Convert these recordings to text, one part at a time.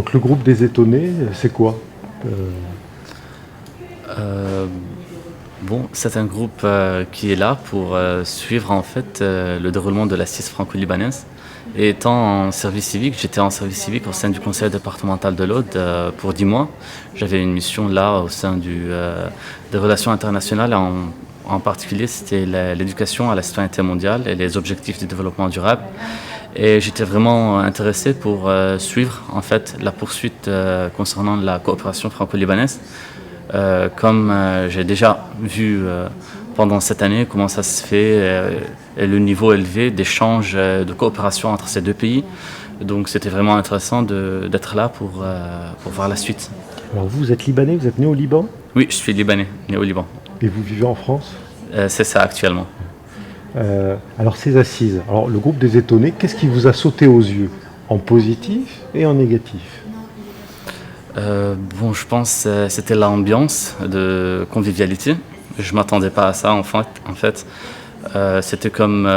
Donc le groupe des étonnés, c'est quoi? Euh, Bon, c'est un groupe qui est là pour suivre en fait le déroulement de l'assise franco-libanaise. Et étant en service civique, j'étais en service civique au sein du conseil départemental de l'Aude pour 10 mois. J'avais une mission là au sein des relations internationales. En particulier, c'était l'éducation à la citoyenneté mondiale et les objectifs du développement durable. Et j'étais vraiment intéressé pour suivre en fait la poursuite concernant la coopération franco-libanaise. Comme j'ai déjà vu pendant cette année comment ça se fait et le niveau élevé d'échange, de coopération entre ces deux pays. Donc c'était vraiment intéressant d'être là pour voir la suite. Alors vous êtes libanais, vous êtes né au Liban Oui, je suis libanais, né au Liban. et vous vivez en France. C'est ça actuellement. Alors ces assises, alors le groupe des étonnés, qu'est-ce qui vous a sauté aux yeux en positif et en négatif? Bon, je pense que c'était l'ambiance de convivialité. Je m'attendais pas à ça en fait. C'était comme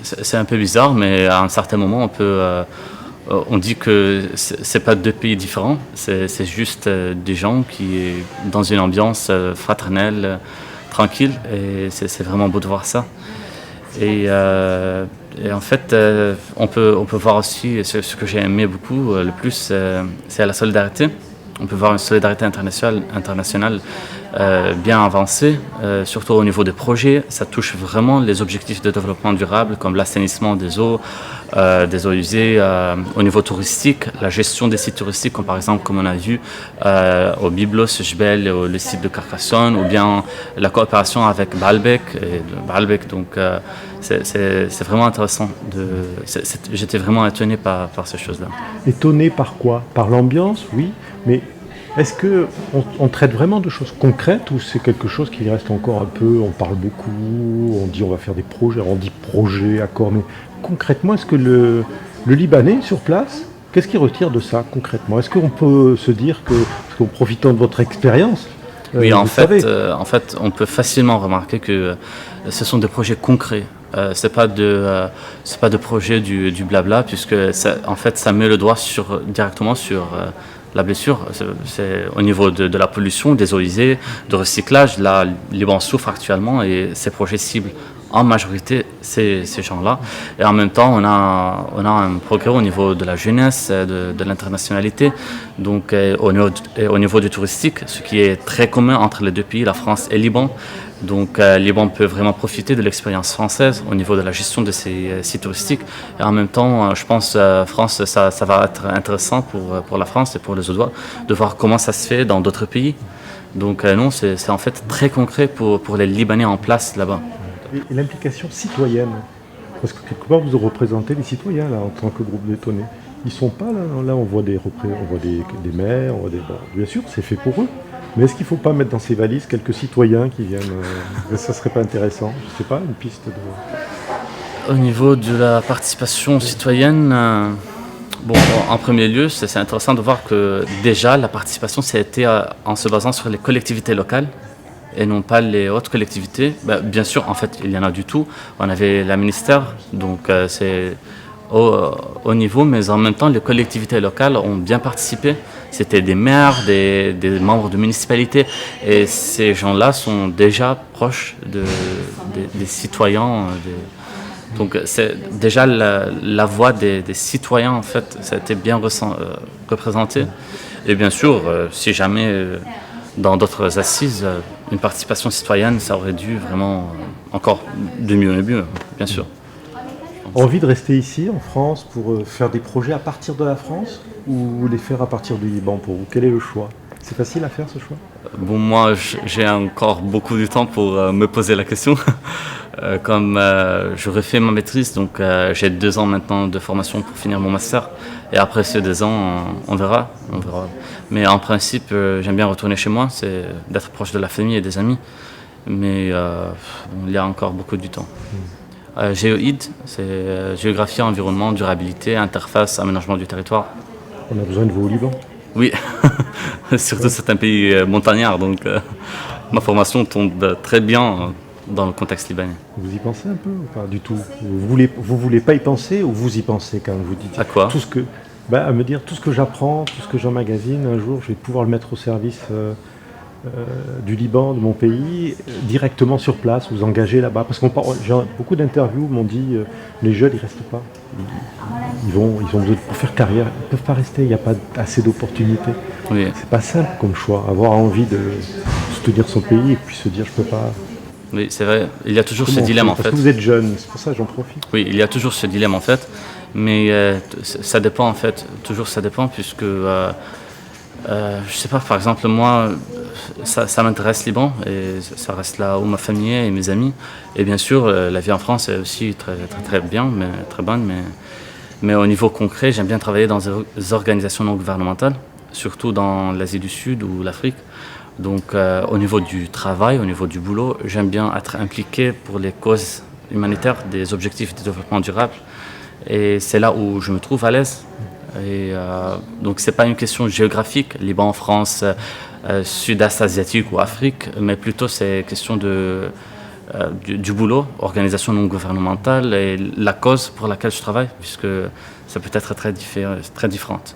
c'est un peu bizarre, mais à un certain moment on dit que c'est pas deux pays différents, c'est juste des gens qui dans une ambiance fraternelle, tranquille, et c'est vraiment beau de voir ça. Et en fait, on peut voir aussi ce que j'ai aimé beaucoup le plus, c'est la solidarité. On peut voir une solidarité internationale bien avancée, surtout au niveau des projets. Ça touche vraiment les objectifs de développement durable, comme l'assainissement des eaux usées, au niveau touristique, la gestion des sites touristiques, comme on a vu au Byblos, Jbel, le site de Carcassonne, ou bien la coopération avec Baalbek. Donc c'est vraiment intéressant. J'étais vraiment étonné par ces choses-là. Étonné par quoi? Par l'ambiance, oui, mais est-ce que on traite vraiment de choses concrètes ou c'est quelque chose qui reste encore un peu, on parle beaucoup, on dit on va faire des projets, on dit projet, accord, mais concrètement, est-ce que le Libanais sur place, qu'est-ce qu'il retire de ça concrètement? Est-ce qu'on peut se dire que, parce qu'en profitant de votre expérience, Oui, vous savez, en fait, on peut facilement remarquer que ce sont des projets concrets. C'est pas de projet du blabla, puisque en fait, ça met le doigt directement sur la blessure. C'est au niveau de la pollution, des eaux usées, de recyclage. Là, le Liban souffre actuellement et ces projets ciblent en majorité ces gens-là. Et en même temps, on a un progrès au niveau de la jeunesse, de l'internationalité, donc au niveau du touristique, ce qui est très commun entre les deux pays, la France et le Liban. Donc Liban peut vraiment profiter de l'expérience française au niveau de la gestion de ces sites touristiques. Et en même temps, je pense France, ça va être intéressant pour la France et pour les Audois de voir comment ça se fait dans d'autres pays. Donc non, c'est en fait très concret pour les Libanais en place là-bas. et l'implication citoyenne, parce que quelque part vous représentez les citoyens là en tant que groupe d'étonnés. Ils sont pas là, on voit des maires, on voit bon, bien sûr c'est fait pour eux. Mais est-ce qu'il ne faut pas mettre dans ces valises quelques citoyens qui viennent ça serait pas intéressant? Je ne sais pas, une piste de... Au niveau de la participation citoyenne, bon, en premier lieu, c'est intéressant de voir que déjà la participation, c'était en se basant sur les collectivités locales et non pas les autres collectivités. Bien sûr, en fait, il y en a du tout. On avait la ministère, donc c'est au niveau, mais en même temps, les collectivités locales ont bien participé. C'était des maires, des membres de municipalités, et ces gens-là sont déjà proches des citoyens. Donc c'est déjà la voix des citoyens, en fait, ça a été bien représenté. Et bien sûr, si jamais dans d'autres assises, une participation citoyenne, ça aurait dû vraiment encore de mieux en mieux, bien sûr. Envie de rester ici en France pour faire des projets à partir de la France ou les faire à partir du Liban pour vous? Quel est le choix? C'est facile à faire ce choix? Bon, moi, j'ai encore beaucoup de temps pour me poser la question. Comme j'aurais fait ma maîtrise, donc j'ai 2 ans maintenant de formation pour finir mon master. Et après ces 2 ans, on verra. Mais en principe, j'aime bien retourner chez moi, c'est d'être proche de la famille et des amis. Mais il y a encore beaucoup de temps. Géoïde, c'est géographie, environnement, durabilité, interface, aménagement du territoire. On a besoin de vous au Liban. Oui, surtout c'est un pays montagnard, donc ma formation tombe très bien dans le contexte libanais. Vous y pensez un peu ou pas du tout? Vous voulez pas y penser ou vous y pensez quand vous dites À quoi? tout ce que À me dire tout ce que j'apprends, tout ce que j'emmagasine, un jour je vais pouvoir le mettre au service du Liban, de mon pays, directement sur place, vous engager là-bas. Parce qu'on beaucoup d'interviews m'ont dit les jeunes ils restent pas. Ils ont besoin pour faire carrière, ils ne peuvent pas rester, il n'y a pas assez d'opportunités. Oui, C'est pas simple comme choix, avoir envie de soutenir son pays et puis se dire je peux pas. oui, c'est vrai. Il y a toujours Comment ce on dilemme fait en Parce fait. que vous êtes jeune, c'est pour ça que j'en profite. Oui, il y a toujours ce dilemme en fait, mais ça dépend en fait. Toujours ça dépend puisque je sais pas. Par exemple, moi, ça m'intéresse Liban et ça reste là où ma famille est et mes amis. Et bien sûr, la vie en France est aussi très très très bien, mais très bonne. Mais au niveau concret, j'aime bien travailler dans des organisations non gouvernementales, surtout dans l'Asie du Sud ou l'Afrique. Donc, au niveau du travail, au niveau du boulot, j'aime bien être impliqué pour les causes humanitaires des objectifs de développement durable. Et c'est là où je me trouve à l'aise. Et donc, c'est pas une question géographique, Liban, France, Sud-Est asiatique ou Afrique, mais plutôt c'est question du boulot, organisation non gouvernementale et la cause pour laquelle je travaille, puisque ça peut être très différente.